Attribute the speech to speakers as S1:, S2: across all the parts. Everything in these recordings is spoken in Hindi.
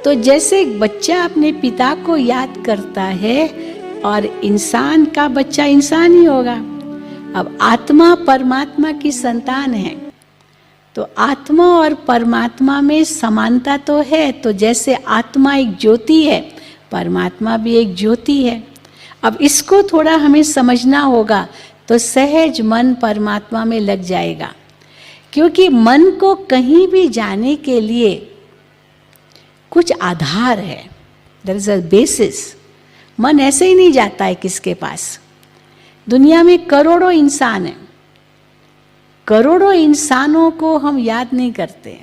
S1: तो जैसे एक बच्चा अपने पिता को याद करता है और इंसान का बच्चा इंसान ही होगा। अब आत्मा परमात्मा की संतान है, तो आत्मा और परमात्मा में समानता तो है। तो जैसे आत्मा एक ज्योति है, परमात्मा भी एक ज्योति है। अब इसको थोड़ा हमें समझना होगा, तो सहज मन परमात्मा में लग जाएगा। क्योंकि मन को कहीं भी जाने के लिए कुछ आधार है, देयर इज अ बेसिस। मन ऐसे ही नहीं जाता है किसके पास। दुनिया में करोड़ों इंसान हैं, करोड़ों इंसानों को हम याद नहीं करते।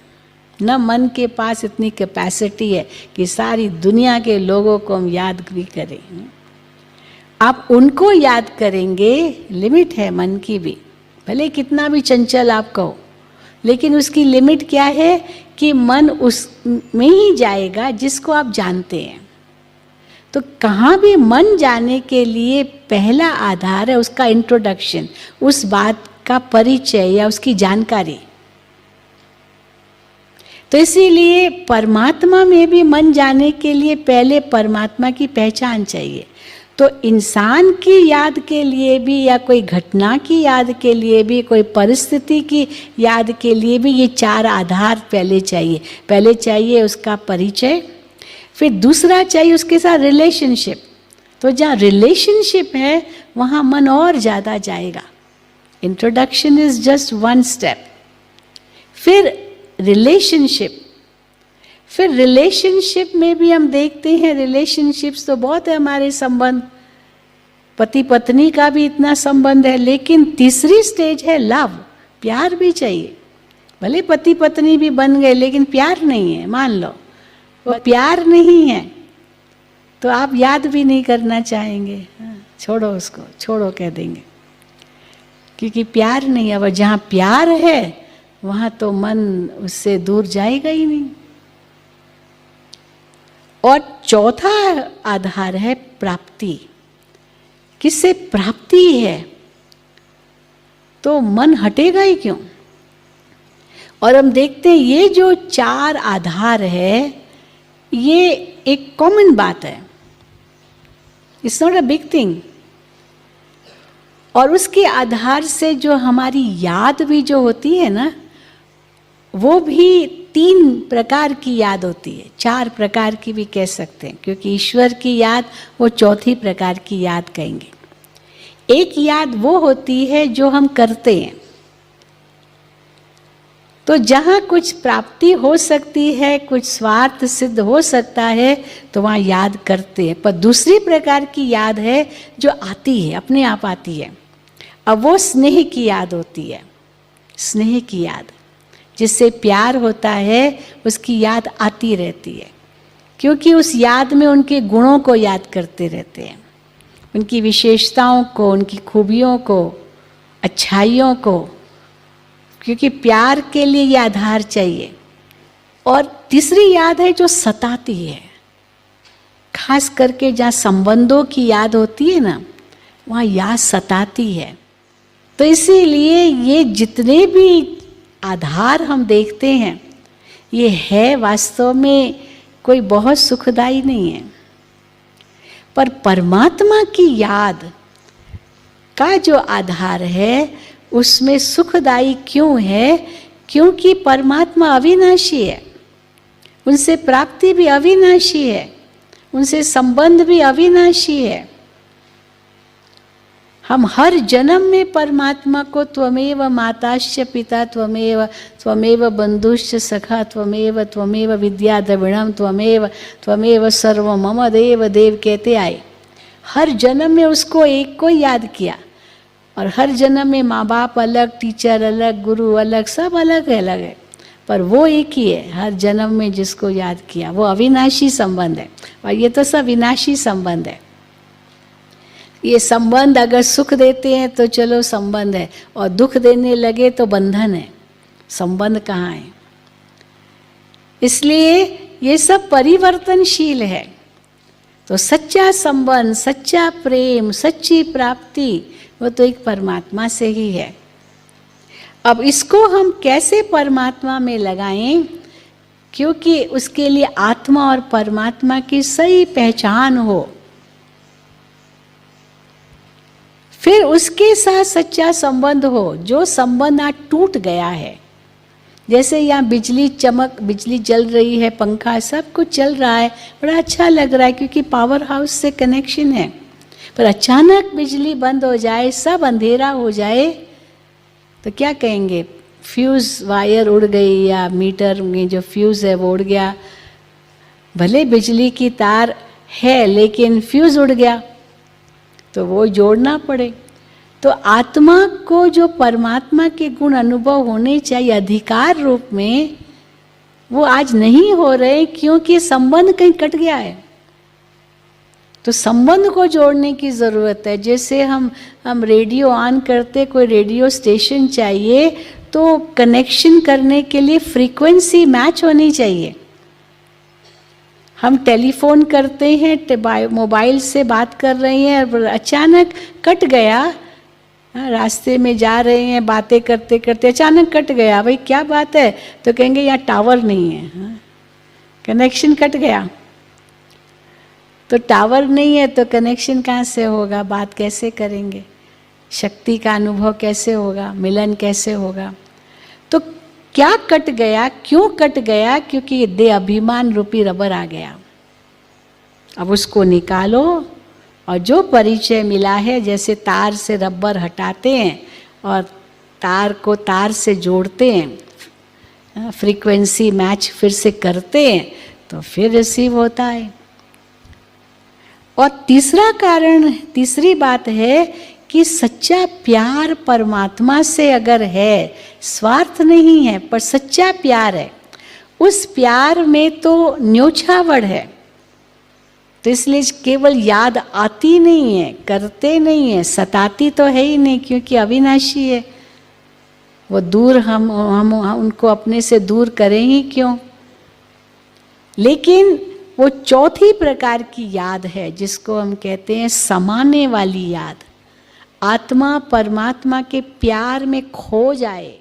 S1: न मन के पास इतनी कैपेसिटी है कि सारी दुनिया के लोगों को हम याद भी करें। आप उनको याद करेंगे, लिमिट है मन की भी, भले कितना भी चंचल आप कहो, लेकिन उसकी लिमिट क्या है कि मन उस में ही जाएगा जिसको आप जानते हैं। तो कहाँ भी मन जाने के लिए पहला आधार है उसका इंट्रोडक्शन, उस बात का परिचय या उसकी जानकारी। तो इसीलिए परमात्मा में भी मन जाने के लिए पहले परमात्मा की पहचान चाहिए। तो इंसान की याद के लिए भी, या कोई घटना की याद के लिए भी, कोई परिस्थिति की याद के लिए भी ये चार आधार पहले चाहिए। पहले चाहिए उसका परिचय, फिर दूसरा चाहिए उसके साथ रिलेशनशिप। तो जहाँ रिलेशनशिप है वहाँ मन और ज़्यादा जाएगा। Introduction is just one step. फिर रिलेशनशिप, फिर रिलेशनशिप में भी हम देखते हैं, रिलेशनशिप्स तो बहुत है हमारे संबंध, पति पत्नी का भी इतना संबंध है। लेकिन तीसरी स्टेज है लव, प्यार भी चाहिए। भले पति पत्नी भी बन गए लेकिन प्यार नहीं है, मान लो वो प्यार नहीं है तो आप याद भी नहीं करना चाहेंगे। छोड़ो उसको, छोड़ो कह देंगे, क्योंकि प्यार नहीं है। अब जहाँ प्यार है वहाँ तो मन उससे दूर जाएगा ही नहीं। और चौथा आधार है प्राप्ति। किससे प्राप्ति है तो मन हटेगा ही क्यों। और हम देखते हैं ये जो चार आधार है ये एक कॉमन बात है, it's not a big thing. और उसके आधार से जो हमारी याद भी जो होती है ना, वो भी तीन प्रकार की याद होती है, चार प्रकार की भी कह सकते हैं, क्योंकि ईश्वर की याद वो चौथी प्रकार की याद कहेंगे। एक याद वो होती है जो हम करते हैं, तो जहाँ कुछ प्राप्ति हो सकती है, कुछ स्वार्थ सिद्ध हो सकता है, तो वहाँ याद करते हैं। पर दूसरी प्रकार की याद है जो आती है, अपने आप आती है। अब वो स्नेह की याद होती है, स्नेह की याद, जिससे प्यार होता है उसकी याद आती रहती है, क्योंकि उस याद में उनके गुणों को याद करते रहते हैं, उनकी विशेषताओं को, उनकी खूबियों को, अच्छाइयों को, क्योंकि प्यार के लिए ये आधार चाहिए। और तीसरी याद है जो सताती है, खास करके जहाँ संबंधों की याद होती है ना, वहाँ याद सताती है। तो इसीलिए ये जितने भी आधार हम देखते हैं ये है वास्तव में कोई बहुत सुखदायी नहीं है। पर परमात्मा की याद का जो आधार है उसमें सुखदायी क्यों है? क्योंकि परमात्मा अविनाशी है, उनसे प्राप्ति भी अविनाशी है, उनसे संबंध भी अविनाशी है। हम हर जन्म में परमात्मा को त्वमेव माताश्च पिता त्वमेव, त्वमेव बंधुश्च सखा त्वमेव, त्वमेव विद्या द्रविणम त्वमेव, त्वमेव सर्व मम देव देव कहते आए। हर जन्म में उसको एक को याद किया, और हर जन्म में माँ बाप अलग, टीचर अलग, गुरु अलग, सब अलग अलग है, पर वो एक ही है। हर जन्म में जिसको याद किया वो अविनाशी संबंध है, और ये तो सब विनाशी संबंध है। ये संबंध अगर सुख देते हैं तो चलो संबंध है, और दुख देने लगे तो बंधन है, संबंध कहाँ है। इसलिए ये सब परिवर्तनशील है। तो सच्चा संबंध, सच्चा प्रेम, सच्ची प्राप्ति वो तो एक परमात्मा से ही है। अब इसको हम कैसे परमात्मा में लगाएं, क्योंकि उसके लिए आत्मा और परमात्मा की सही पहचान हो, फिर उसके साथ सच्चा संबंध हो। जो संबंध आज टूट गया है, जैसे यहाँ बिजली जल रही है, पंखा सब कुछ चल रहा है, बड़ा अच्छा लग रहा है क्योंकि पावर हाउस से कनेक्शन है, पर अचानक बिजली बंद हो जाए, सब अंधेरा हो जाए, तो क्या कहेंगे? फ्यूज़ वायर उड़ गई, या मीटर में जो फ्यूज़ है वो उड़ गया। भले बिजली की तार है लेकिन फ्यूज़ उड़ गया, तो वो जोड़ना पड़े। तो आत्मा को जो परमात्मा के गुण अनुभव होने चाहिए अधिकार रूप में, वो आज नहीं हो रहे क्योंकि संबंध कहीं कट गया है। तो संबंध को जोड़ने की ज़रूरत है। जैसे हम रेडियो ऑन करते, कोई रेडियो स्टेशन चाहिए, तो कनेक्शन करने के लिए फ्रीक्वेंसी मैच होनी चाहिए। हम टेलीफोन करते हैं, मोबाइल से बात कर रहे हैं, अचानक कट गया, रास्ते में जा रहे हैं, बातें करते करते अचानक कट गया, भाई क्या बात है? तो कहेंगे यहाँ टावर नहीं है, कनेक्शन कट गया। तो टावर नहीं है तो कनेक्शन कहाँ से होगा? बात कैसे करेंगे? शक्ति का अनुभव कैसे होगा? मिलन कैसे होगा? तो क्या कट गया? क्यों कट गया? क्योंकि देह अभिमान रूपी रबर आ गया। अब उसको निकालो, और जो परिचय मिला है, जैसे तार से रबर हटाते हैं और तार को तार से जोड़ते हैं, फ्रीक्वेंसी मैच फिर से करते हैं, तो फिर रिसीव होता है। और तीसरी बात है कि सच्चा प्यार परमात्मा से अगर है, स्वार्थ नहीं है पर सच्चा प्यार है, उस प्यार में तो न्योछावड़ है। तो इसलिए केवल याद आती नहीं है, करते नहीं है, सताती तो है ही नहीं, क्योंकि अविनाशी है वो। दूर हम उनको अपने से दूर करें ही क्यों? लेकिन वो चौथी प्रकार की याद है जिसको हम कहते हैं समाने वाली याद। आत्मा परमात्मा के प्यार में खो जाए।